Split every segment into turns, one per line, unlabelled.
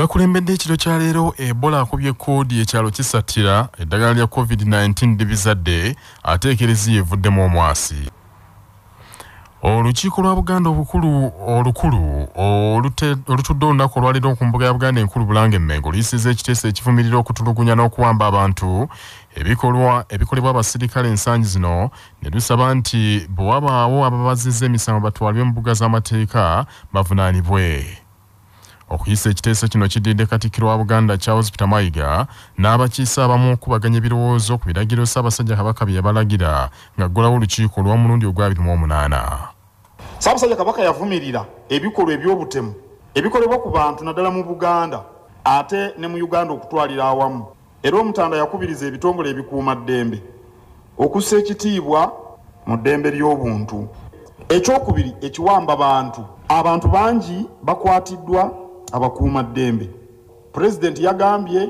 Akulembedde ekiro kya leero Ebola akubye koodi ekyalo kisattira eddagala lya COVID-19 libizadde ateekereza evuddemu omwasi. Olukiiko lwa Buganda olukulu olutudde olunaku olwaliro ku mbuga ya Buganda enkulu Bulange Mmengo luyisizza ekiteeso ekivumirira okutulugunya n'okuwamba abantu ebikolebwa abasirikale ensangi zino ne lusaba nti bwe wabaawo ababazizza emisango batwalibwe mu mbuga z'amateeka bavunaanibwe. Okuyisa ekiteeso kino kididde Katikkiro wa Buganda Charles Peter Mayiga n'abakiise abamu okubaganya ebirowoozo ku biragiro Ssaabasajja Kabaka bye yabalagira ng'aggulawo olukiiko olw'omulundi ogwa28.
Ssaabasajja Kabaka yavumirira ebikolwa eby'obutemu ebikolebwa ku bantu naddala mu Buganda ate ne mu Uganda okutwalira awamu. Era Omutanda yakubiriza ebitongole ebikuuma ddembe okussa ekitiibwa mu ddembe ly'obuntu. Ekyokubiri ekiwamba abantu bangi bakwatiddwa abakuuma ddembe. President yagambye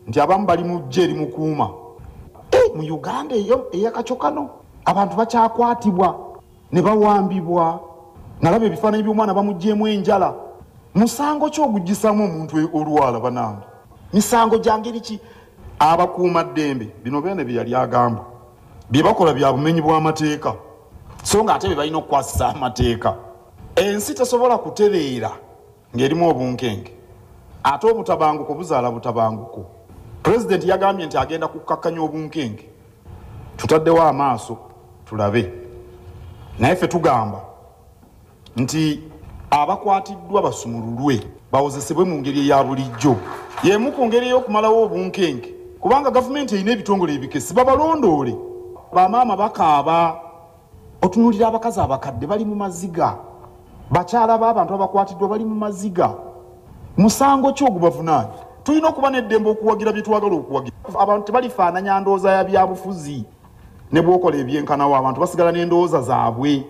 nti abamu bali mu gye limukuuma. Mu Uganda eyo eyakacokano abantu bakyakwatibwa ne bawambibwa. Nalaba ebifaananyi by'omwana bamugyemu enjala. Musango ki ogugisamu omuntu olwala banange? Misango gya ngeri ki? Abakuuma ddembe bino bene bye yali agamba bye bakola bya bumenyi bw'amateeka so nga ate bye balina okukwasisa amateeka. Ensi tesobola kutereera ng'erimu obunkenge ate obutabanguko buzaala butabanguko. President yagambye nti agenda kukakkanya obunkenge. Tutaddewo amaaso tulabe naye ffe tugamba nti abakwatiddwa basumululwe bawozesebwe mu ngeri eya bulijjo y'emu ku ngeri ey'okumalawo obunkenge kubanga gavumenti erina ebitongole ebikesi babalondoole. Bamaama bakaaba otunuulira abakazi abakadde bali mu maziga bakyala b'abantu abakwatiddwa bali mu maziga. Musango ki ogubavunaanye? Tulina okuba n'eddembe okuwagira bye twagala okuwagira. Abantu tebalifaananya ndowooza ya byabufuzi ne bw'okola ebyenkanawo abantu basigala n'endowooza zaabwe.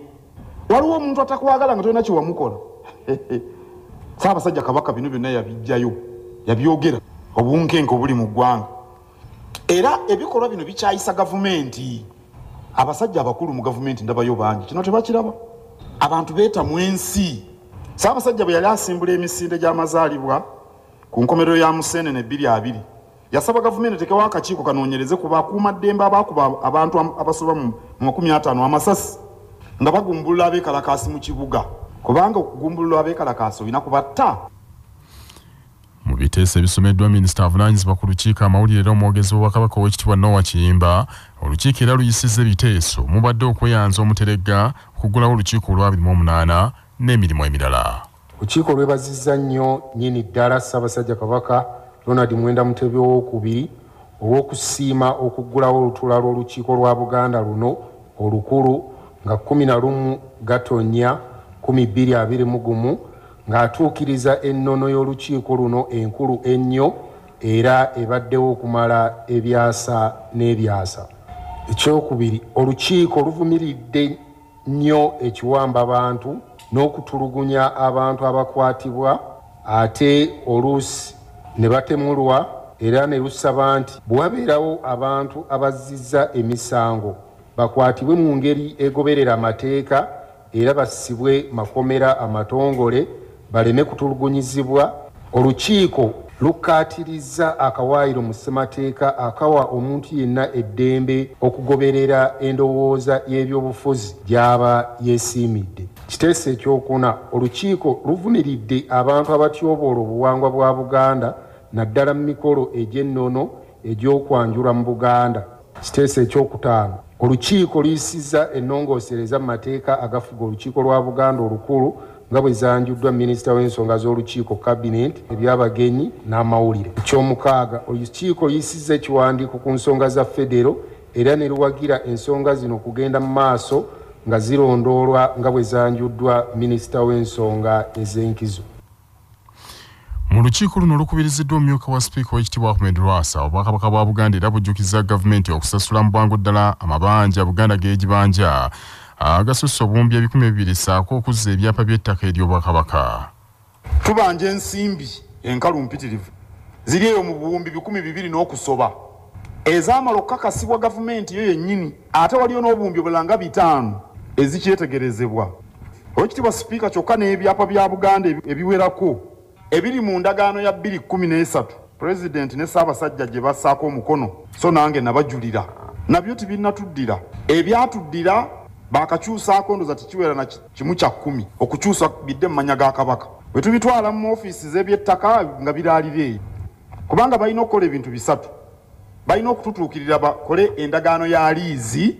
Waliwo omuntu atakwagala nga tolina kyewamukola. Ssaabasajja Kabaka bino byonna yabiggyayo yabyogera obunkenke obuli mu ggwanga. Era ebikolwa bino bikyayisa gavumenti. Abasajja abakulu mu gavumenti ndabayo bangi kino tebakiraba. Abantu beetamu ensi. Ssaabasajja bwe yali asimbula emisinde gy'amazaalibwa ku nkomerero ya Museenene 2020 yasaba gavumenti etekewo akakiiko kanoonyereze ku bakuumaddembe abaakuba abantu abasoba mu 50 amasasi nga bagumbulula abeekalakaasi mu kibuga kubanga okugumbulula abeekalakaasi olina kubatta.
Mu biteeso ebisomeddwa minisita avunaanyizibwa ku lukiiko amawulire omwogezi w'Obwakabaka Oweekitiibwa Noah Kiyimba, olukiiko era luyisizza ebiteeso mubadde okweyanza omuteregga okuggulawo olukiiko olwa28 n'emirimu emirala.
Olukiiko lwebazizza nnyo nnyini ddala Ssaabasajja Kabaka Ronald Mwenda Mutebi II olw'okusiima okuggulawo olutuula lw'olukiiko lwa Buganda luno olukulu nga 11 Gatonnya 2021 ng'atuukiriza ennono y'olukiiko luno enkulu ennyo era ebaddewo okumala ebyasa n'ebyasa. Ekyokubiri, olukiiko luvumiridde nnyo ekiwamba abantu n'okutulugunya abantu abakwatibwa ate oluusi ne batemulwa era ne lusaba nti bwe wabeerawo abantu abazizza emisango bakwatibwe mu ngeri egoberera amateeka era bassibwe makomera amatongole baleme kutulugunyizibwa. Olukiiko lukkaatirizza akawaayiro mu ssemateeka akawa omuntu yenna eddembe okugoberera endowooza y'ebyobufuzi gy'aba yeesiimidde. Kiteeso ekyokuna, olukiiko luvumiridde abantu abatyoboola obuwangwa bwa Buganda naddala mu mikolo egy'ennono egy'okwanjula mu Buganda. Kiteeso ekyokutaano, olukiiko luyisizza ennongoosereza mu mateeka agafuga olukiiko lwa Buganda olukulu nga bwe zanjuddwa minisita w'ensonga z'olukiiko kabineeti ebyabagenyi n'amawulire. Ekyomukaaga, olukiiko luyisizza ekiwandiiko ku nsonga za federo era ne luwagira ensonga zino kugenda mu maaso nga zirondoolwa nga bwe zanjuddwa minisita w'ensonga ez'enkizo.
Mu lukiiko luno lukubiriziddwa omumyuka wa sipiika Oweekitiibwa Ahmed Lwasa Obwakabaka bwa Buganda era bujjukiza gavumenti okusasula mu bwangu ddala amabanja Buganda g'egibanja agasusse obuwumbi 200 ssaako okuzza ebyapa by'ettaka ery'Obwakabaka.
Tubanja ensimbi enkalu mpitirivu ziri eyo mu buwumbi 200 n'okusoba ez'amala okukakasibwa gavumenti yo yennyini ate waliyo n'obuwumbi obulanga 5 ezikyetegerezebwa. Oweekitiibwa sipiika kyokka n'ebyapa bya Buganda ebiwerako ebiri mu ndagaano ya 2013 President ne Ssaabasajja gye bassaako omukono so nange nabajulira nabyo tibinnatuddira ebyatuddira bakakyusaako ndoza tekiwera na kimu kya 10 okukyusa bidde mu manya ga Kabaka bwe tubitwala mu ofiisi z'ebyettaka nga biraalira eyo kubanga balina okukola ebintu bisatu balina okututuukirira bakole endagaano ya liizi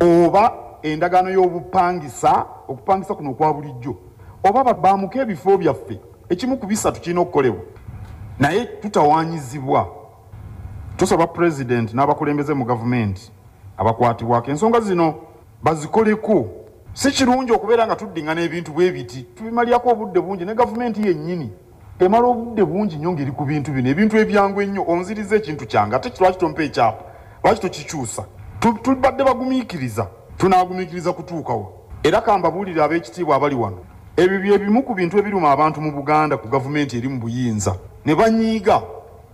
oba endagaano y'obupangisa okupangisa kuno okwa bulijjo oba baamuka ebifo byaffe ekimu ku bisatu kirina okukolebwa naye tutawaanyizibwa tusaba President n'abakulembeze mu gavumenti abakwatibwako ensonga zino bazikoleko si kirungi okubeera nga tuddingana ebintu bwe biti tubimalirako obudde bungi ne gavumenti yennyini emala obudde bungi nnyo ngeri ku bintu bino ebintu ebyangu ennyo onziriza ekintu kyange ate lwaki tompa ekyapa lwaki tokikyusa tubadde bagumiikiriza tunaagumiikiriza kutuukawo era kambabuulire ab'ekitiibwa abali wano ebyo bye bimu ku bintu ebiruma abantu mu Buganda ku gavumenti eri mu buyinza ne banyiiga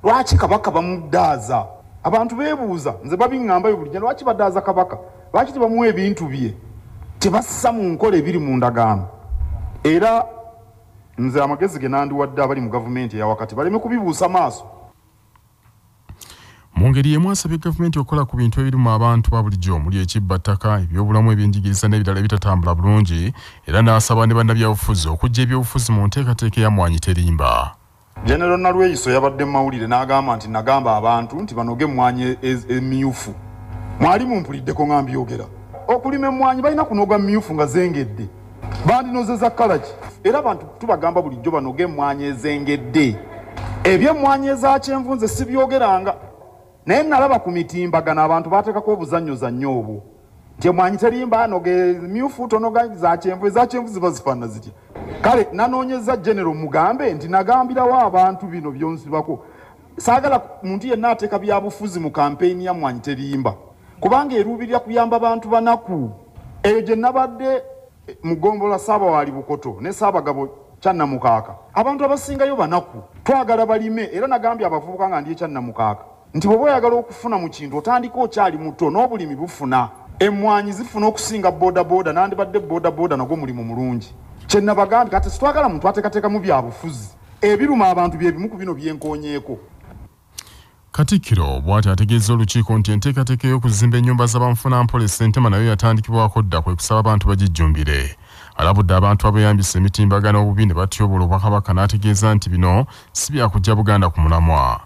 lwaki Kabaka bamudaaza abantu beebuuza nze babiŋŋambayo bulijjo lwaki badaaza Kabaka lwaki tebamuwa ebintu bye tebassa mu nkola ebiri mu ndagaano era nze amagezi ge nandiwadde abali mu gavumenti eyawakati baleme kubibuusa maaso
mu ngeri yemu asabye gavumenti okukola ku bintu ebirimu abantu ba bulijjo omuli ekibbattaka ebyobulamu ebyenjigiriza n'ebirala ebitatambula bulungi era n'asaba ne bannabyabufuzi okujja ebyobufuzi mu nteekateeka ya Mwanyi Terimba.
General Nalweyiso yabadde mawulire n'agamba nti nagamba abantu nti banoge emmwanyi emyufu mwali mumpuliddeko nga mbyogera okulima emmwanyi balina kunoga myufu nga zengedde bandinozeza kalaki era abantu tubagamba bulijjo banoge emmwanyi ezengedde ebyemmwanyi eza kyenvu nze sibyogeranga naye nalaba ku mitimbagano abantu bateekako obuzannyozannyo obwo nti emmwanyi terimba noge myufu tonoga za kyenvu eza kyenvu ziba zifaanana zitya kale nanoonyeza General mugambe nti nagambirawo abantu bino byonsibako saagala muntu yenna ateeka byabufuzi mu kampeyini ya Mwanyi Terimba kubanga eruubirira kuyamba abantu banaku eyo gye nabadde mu ggombolola Ssaabawaali Bukoto ne Ssaabagabo Kyannamukaaka abantu abasingayo banaku twagala balime era nagambye abavubuka nga ndi Kyannamukaaka nti bwe oyagala okufuna mu kintu otandika okyali muto n'obulimi bufuna emmwanyi zifuna okusinga bodaboda nandibadde bodaboda nagwo mulimu mulungi kyenabagambye kati sitwagala muntu ateekateekamu byabufuzi ebiruma abantu bye bimu ku bino byenkoonyeeko.
Katikkiro bw'ati ategeeza olukiiko nti enteekateeka y'okuzimba ennyumba z'abanfunampola Ssentema nayo yatandikibwako dda kwe kusaba abantu bagijjumbire. Alabudde abantu abeyambisa emitimbagano obubi ne batyobola Obwakabaka n'ategeeza nti bino si byakujja Buganda ku mulamwa.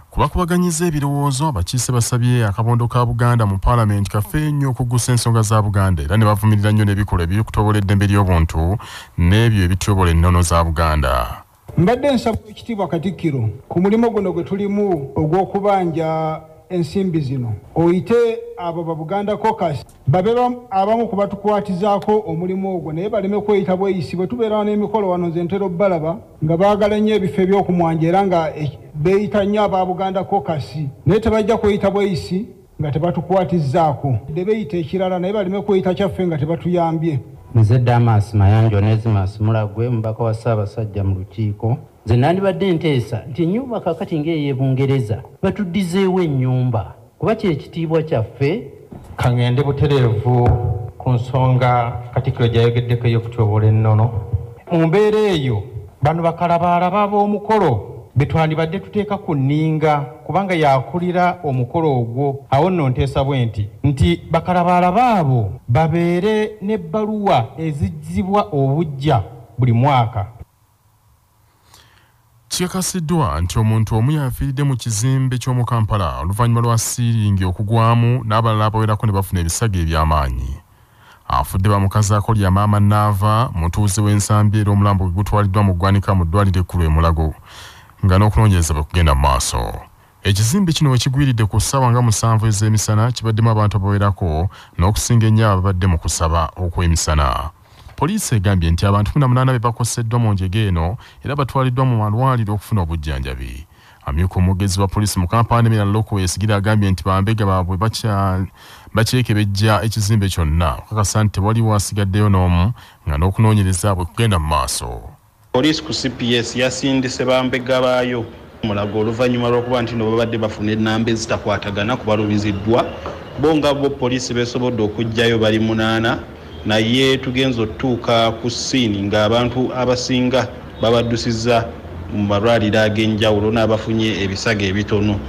Kubakubaganyiza ebirowoozo abakiise basabye akabondo ka Buganda mu Paalamenti kafe nnyo okuggusa ensonga za Buganda era ne bavumirira nnyo n'ebikolwa ebyokutobola eddembe ly'obuntu n'ebyo ebityobola ennono za Buganda.
Mbadde nsaba ekitiibwa Katikkiro ku mulimo guno gwe tulimu ogw'okubanja ensimbi zino oyite abo ba Buganda Caucus babe abamu ku batukwatizaako omulimu ogwo naye baleme kweyita bweyisi bwe tubeera n'emikolo wano nze ntera obbalaba nga baagala nnyo ebifo ebyokumwanja era nga beeyita nnyo aba Buganda Caucus naye tebajja kweyita bweyisi nga tebatukwatizaako de beeyita ekirala naye baleme kweyita kyaffe nga tebatuyambye.
Nze Damas Mayanjo Onesmus Mulagwe mbaka wa Ssaabasajja mu lukiiko nze nandibadde nteesa nti ennyumba kakati ng'eyo Bungereza batuddizeewo ennyumba kuba kyekitiibwa kyaffe.
Kangende butereevu ku nsonga Katikkiro gyayogeddeko ey'okutyobola ennono mu mbeera eyo bano bakalabalaba b'omukolo betwandibadde tuteeka ku nninga kubanga yakulira omukolo ogwo awo nno nteesa bwe nti bakalabalaba abo babeere n'ebbaluwa ezizzibwa obujja buli mwaka.
Kikakasiddwa nti omuntu omu yafiiridde mu kizimbe ky'omu Kampala oluvannyuma lwa siiringi okugwamu n'abalala abawerako ne bafuna ebisago eby'amaanyi. Afudde bamukazi akolya Maama Naava mutuuze w'ensambi era omulambo gwe gutwaliddwa mu ggwanika mu ddwaliro ekkulu e Mulago nga n'okunoonyereza bwe kugenda mu maaso. Ekizimbe kino we kigwiridde ku ssaawa nga 7 ez'emisana kibaddemu abantu abawerako n'okusinga ennyo ababadde mu kusaba okw'emisana. Poliisi egambye nti abantu 18 be bakoseddwa mu njege eno era batwaliddwa mu malwaliro okufuna obujjanjabi. Amyuka omugezi wa poliisi mu Kampala Miral Loko yesigira agambye nti bambega baabwe bakyekebejja ekizimbe kyonna okakasa nti tewaliwo asigaddeyo n'omu nga n'okunoonyereza bwe kugenda mu maaso.
Poliisi ku CPS yasindise bambega baayo Mulago oluvannyuma lw'okuba nti no babadde bafuna ennamba ezitakwatagana kubalumiziddwa bo nga bo poliisi beesobodde okujjayo bali 8 naye tugenza otuuka ku ssiini ng'abantu abasinga babaddusizza mu malwaliro ag'enjawulo n'abafunye ebisago ebitono.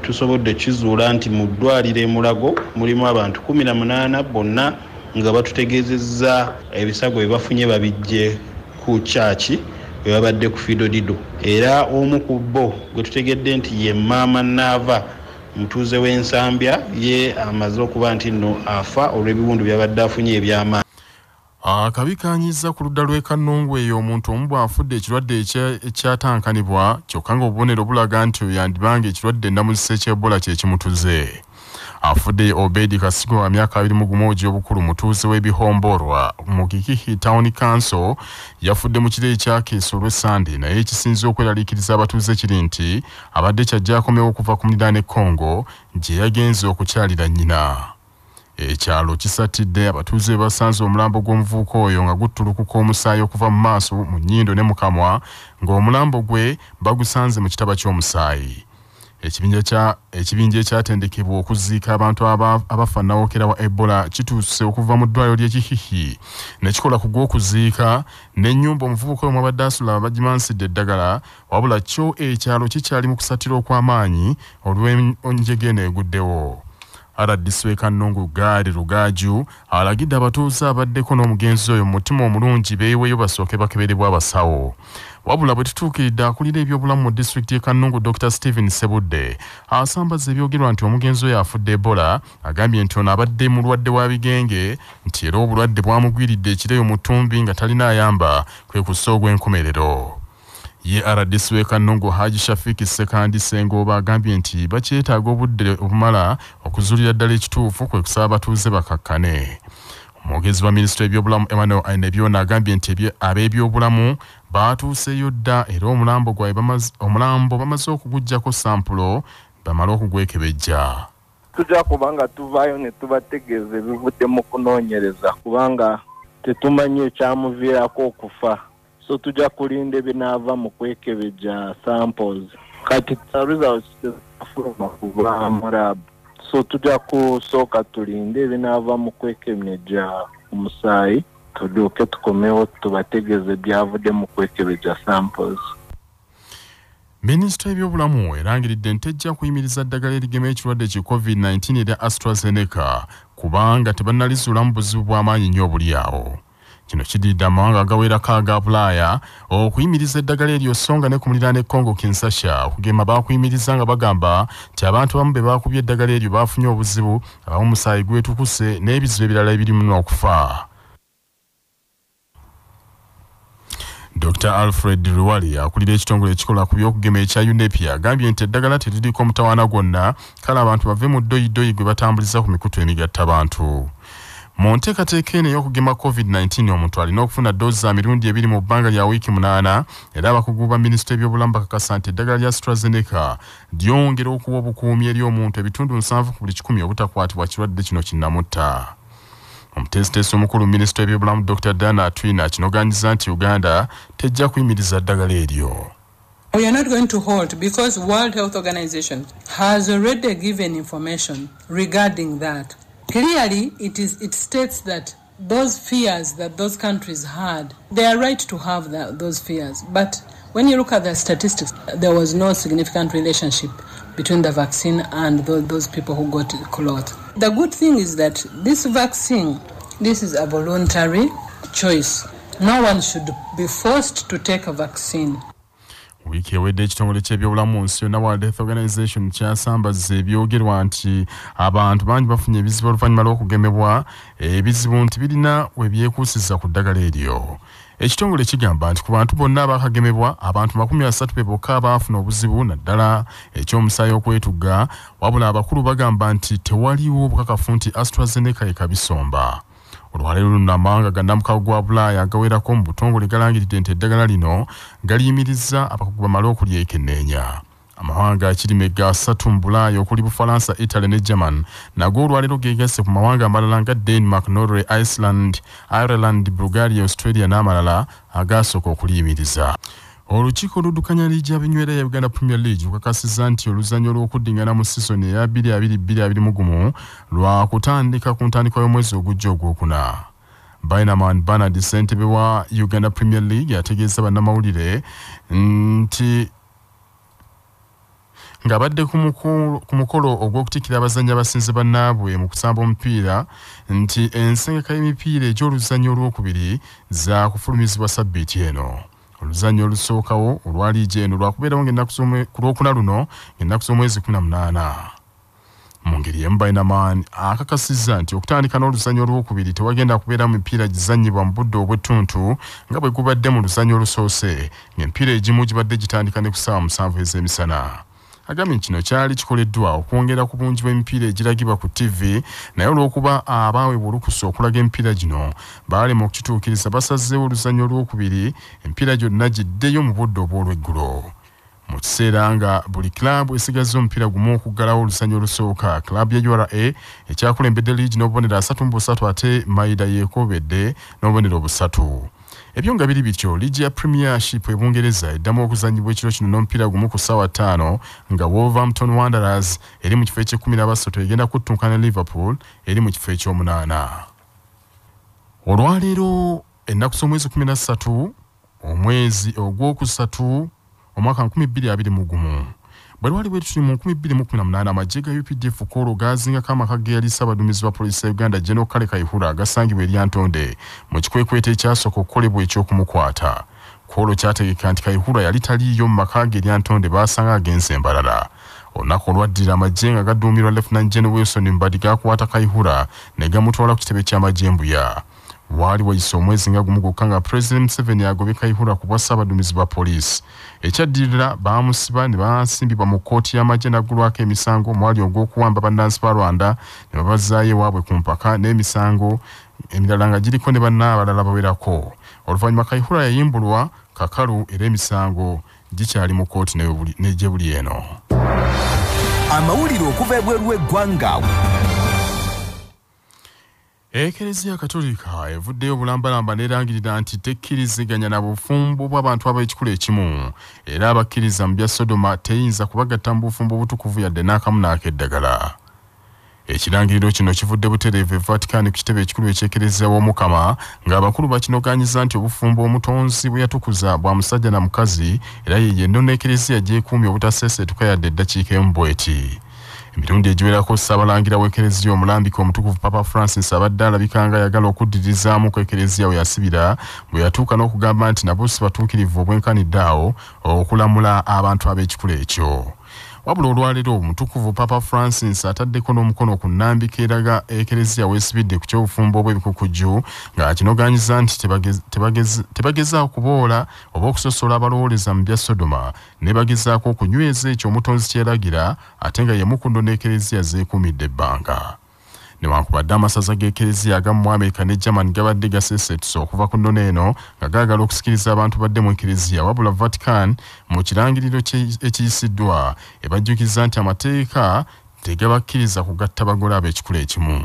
Tusobodde kizuula nti mu ddwaliro e Mulago mulimu abantu 18 bonna nga batutegeezezza ebisago bye bafunye babijje ku kyaki bwe babadde ku Fidodido. Era omu ku bo gwe tutegedde nti ye Maama Naava mutuuze w'Ensambya ye amaze okuba nti nno afa olw'ebiwundu byabadde afunye eby'amaanyi.
Akabikanyiza ku ludda lw'e Kanungu eyo omuntu omu bw'afudde ekirwadde ekyatankanibwa kyokka ng'obubonero bulaga nti oyo yandibanga ekirwadde nnamuzisa eky'Ebola kye kimutuze. Afudde Obedi Kasigo wa myaka 21 obukulu mutuuze w'Ebihomborwa mu Kikihi Town Council yafudde mu kiro ekyakeesa olw'Essande naye ekisinze okweraliikiriza abatuuze kiri nti abadde kyajja akomewo okuva ku muliraano e Congo gye yagenze okukyalira nnyina. Ekyalo kisatidde abatuuze basanze omulambo gw'omuvubuka oyo nga guttulukuka omusaayi okuva mu maaso mu nnyindo ne mu kamwa ng'omulambo gwe bagusanze mu kitaba ky'omusaayi. Ekibinja ekyatendekebwa okuziika abantu abafa nawokera wa Ebola kituuse okuva mu ddwaliro ly'Ekihihi ne kikola ku gw'okuziika n'ennyumba omuvubuka oyo mwabadde asula bagimansidde eddagala wabula kyo ekyalo kikyali mu kusatira okw'amaanyi olw'enjege eguddewo. RDC w'e Kanungu Gaali Rugaju alagidde abatuuze abaddeko n'omugenzi oyo mu mutima omulungi beeweeyo basooke bakeberebwa abasawo. Wabula bwe tutuukiridde akulira ebyobulamu mu disitulikiti y'e Kanungu Dr. Stephen Sebudde asambaza ebyogerwa nti omugenzi oyo afudde Ebola agambye nti ono abadde mulwadde wa bigenge nti era obulwadde bwamugwiridde ekireyo mu ttumbi nga talina ayamba kwe kussa ogw'enkomerero. Ye RDC w'e Kanungu Haji Shafiki Sekandi Sengoba agambye nti bakyetaaga obudde obumala okuzuulira ddala ekituufu kwe kusaba abatuuze bakakkane. Omwogezi wa minisitule y'ebyobulamu Emmanuel Ainebyona agambye nti ab'ebyobulamu baatuuseyo dda era omulambo bamaze okugujjako sampulo bamale okugwekebejja.
Tujja kubanga tuvaayo ne tubategeeza ebivudde mu kunoonyereza kubanga tetumanyi ekyamuviirako okufa. So tujja kulinda ebinaava mu kwekebejja samples. Kati results tezafuluma kuva mu lab. So tujja kusooka tulinde ebinaava mu kwekebejja omusaayi tudduke tukomewo tubategeeze byavudde mu kwekebejja samples.
Minisitule y'ebyobulamu erangiridde nti ejja kuyimiriza ddagala erigema ekirwadde ki COVID-19 erya AstraZeneca kubanga tebannalizuulamu buzibu bw'amaanyi nnyo obuli awo. Kino kiddiridde amawanga agawerako aga Bulaaya okuyimiriza eddagala eryo so nga ne ku muliraano e Congo Kinshasa okugema baakuyimiriza nga bagamba nti abantu abamu be baakubye eddagala eryo baafunye obuzibu abamu omusaayi gwetukuse n'ebizibu ebirala ebirimu n'okufa. Dr. Alfred Ruwali akulira ekitongole ekikola ku by'okugema ekya UNEP agambye nti eddagala teririko mutawaana gwonna kale abantu bave mu ddoyidoyi gwe batambuliza ku mikutu emigatta abantu. Mu nteekateeka eno ey'okugema COVID-19 omuntu alina okufuna ddoozi za mirundi 2 mu bbanga lya wiiki 8 era abakugu ba minisitule y'ebyobulamu bakakasa nti eddagala lya AstraZeneca lyongera okuwa obukuumi eri omuntu ebitundu 7 ku buli 100 obutakwatibwa kirwadde kino kinnamutta. Omuteesiteesi omukulu mu minisitule y'ebyobulamu Dr. Dana Atwina kinogaanyiza nti Uganda tejja kuyimiriza ddagala eryo.
We are not going to hold because World Health Organization has already given information regarding that. Clearly, it states that those fears that those countries had, they are right to have those fears. But when you look at the statistics, there was no significant relationship between the vaccine and those people who got clot. The good thing is that this vaccine, this is a voluntary choice. No one should be forced to take a vaccine.
Wiki ewedde ekitongole ky'ebyobulamu mu nsi yonna World Health Organization kyasambaza ebyogerwa nti abantu bangi bafunye ebizibu oluvannyuma lw'okugemebwa ebizibu nti birina we byekuusiza ku ddagala eryo. Ekitongole kigamba nti ku bantu bonna abakagemebwa abantu 30 be bokka abaafuna obuzibu naddala ekyomusaayi okwetugga wabula abakulu bagamba nti tewaliwo bukakafu nti AstraZeneca ekabisomba. Olwaleero luno amawanga ga Namukago gwa Bulaaya agawerako mu butongole galangiridde nti eddagala lino galiyimiriza abakugu bamale okulyekenneenya. Amawanga akirime ga 3 mu Bulaaya okuli Bufalansa, Italy ne German nago olwaleero geegasse ku mawanga amalala nga Denmark, Norway, Iceland, Ireland, Bulgaria, Australia n'amalala agasooka okuliyimiriza. Olukiiko luddukanya liigi y'abinywera ya Uganda Premier League lukakasizza nti oluzannya olw'okuddingana mu seasoni eya 2022-2023 lwa kutandika ku ntandikwa y'omwezi ogujja ogwokuna. Bainaman Bernard Ssentebe wa Uganda Premier League yategeeza bannamawulire nti ngabadde ku mukolo ogw'okutikira abazannyi abasinze bannaabwe mu kusamba omupiira nti ensengeka y'emipiira egy'oluzannyo olwokubiri za kufulumizibwa sabbiiti eno. Oluzannyo olusookawo olwa liigi eno lwakubeerawo ku lwokuna luno ng'ennaku z'omwezi 18. Mu ngeri y'emu Bainaman akakasizza nti okutandika n'oluzannyo olwokubiri tewagenda kubeera mipiira gizannyibwa mu budde obw'ettuntu nga bwe gubadde mu luzannyo olusoose ng'emipiira egimu gibadde gitandika ne ku ssaawa 7 ez'emisana. Agambye kino kyali kikoleddwa okwongera ku bungi bw'emipiira egiragibwa ku TV naye olw'okuba abaawebwa olukusa okulaga emipiira gino baalema okukituukiriza basazeewo oluzannyo olwokubiri emipiira gyonna giddeyo mu budde obw'olweggulo. Mu kiseera nga buli kilaabu esigazza omupiira gumu okuggalawo oluzannyo olusooka, kilaabu ya URA ekyakulembedde liigi n'obubonero 3-3 ate Maida yeekobedde n'obubonero 3. Ebyo nga biri bityo liigi ya Premiership ebungereza eddamu okuzannyibwa ekiro kino n'omupiira gumu ku ssaawa 5 nga Wolverhampton Wanderers eri mu kifo ekye-13 egenda kuttunkana Liverpool eri mu kifo ekye-8. Olwaleero ennaku z'omwezi 13 omwezi ogwokusatu omwaka 2021 bwe lwali bwe tuli mu 2018 amagye ga UPDF Koro gazingako amaka ge yali Ssaabaduumizi wa poliisi ya Uganda General Kale Kayihura agasangibwa eri Antonde mu kikwekwete ekyasooka okukolebwa eky'okumukwata. Koro kyategeka nti Kayihura yali taliiyo mu maka ge eri Antonde baasanga agenze embalala. Olunaku olwaddirira amagye nga gadduumirwa Lieutenant General Wilson Mbadi gakwata Kayihura ne gamutwala ku kitebe ky'amagye Mbuya. Waali wayise omwezi nga gumu gwokka nga President Museveni agobye Kayihura ku bwa Ssaabaduumizi ba poliisi. Ekyaddirira baamusiba ne basimbibwa mu kkooti y'amagye n'aggulwako emisango mwali ogw'okuwamba bannansi ba Rwanda ne babazaayo ewaabwe ku mpaka n'emisango emirala nga giriko ne bannaabalala bawerako. Oluvannyuma Kayihura yayimbulwa kakalu era emisango gikyali mu kkooti n'egye buli eno.
Amawulire okuva ebweru w'eggwanga.
Ekereziya Katolika evuddeyo bulambalamba n'erangirira nti tekkiriziganya na bufumbo bw'abantu ab'ekikula ekimu era abakkiriza mu bya Sodoma teyinza kubagatta mu bufumbo obutukuvu yadde n'akamu n'akeddagala. Ekirangiriro kino kivudde butereevu e Vatican ku kitebe ekikulu eky'ekereziya w'Omukama ng'abakulu bakinogaanyiza nti obufumbo omutonzi bwe yatukuza bwa musajja na mukazi era ye yenno ekereziya gyekuumye obutaseeseetuka yadde eddakiika emu bw'eti. Emirundi egiwerako Ssaabalangira w'ekereziya omulambika omutukuvu Papa Francis abadde alabika nga ayagala okuddirizaamu ku ekereziya we yasibira bwe yatuuka n'okugamba nti nabo si batuukirivu obwenkanidde awo okulamula abantu ab'ekikula ekyo. Wabula olwaleero omutukuvu Papa Francis ataddeko n'omukono ku nnambika eraga ekereziya weesibidde ku ky'obufumbo bw'ebikukujju ng'akinogaanyiza nti tebagezaako kuboola oba okusosola abalowoleza mu bya Sodoma ne bagezaako okunyweza ekyo omutonzi kyeragira ate nga yemu ku ndono ekereziya zeekuumidde ebbanga. Newankubadde amasaza g'ekereziya agamu mu Amerika ne Germany gabadde gaseeseetuse okuva ku ndono eno nga gaagala okusikiriza abantu badde mu ekereziya wabula Vatican mu kirangiriro ekiyisiddwa ebajjukiza nti amateeka tegabakkiriza kugatta bagole ab'ekikula ekimu.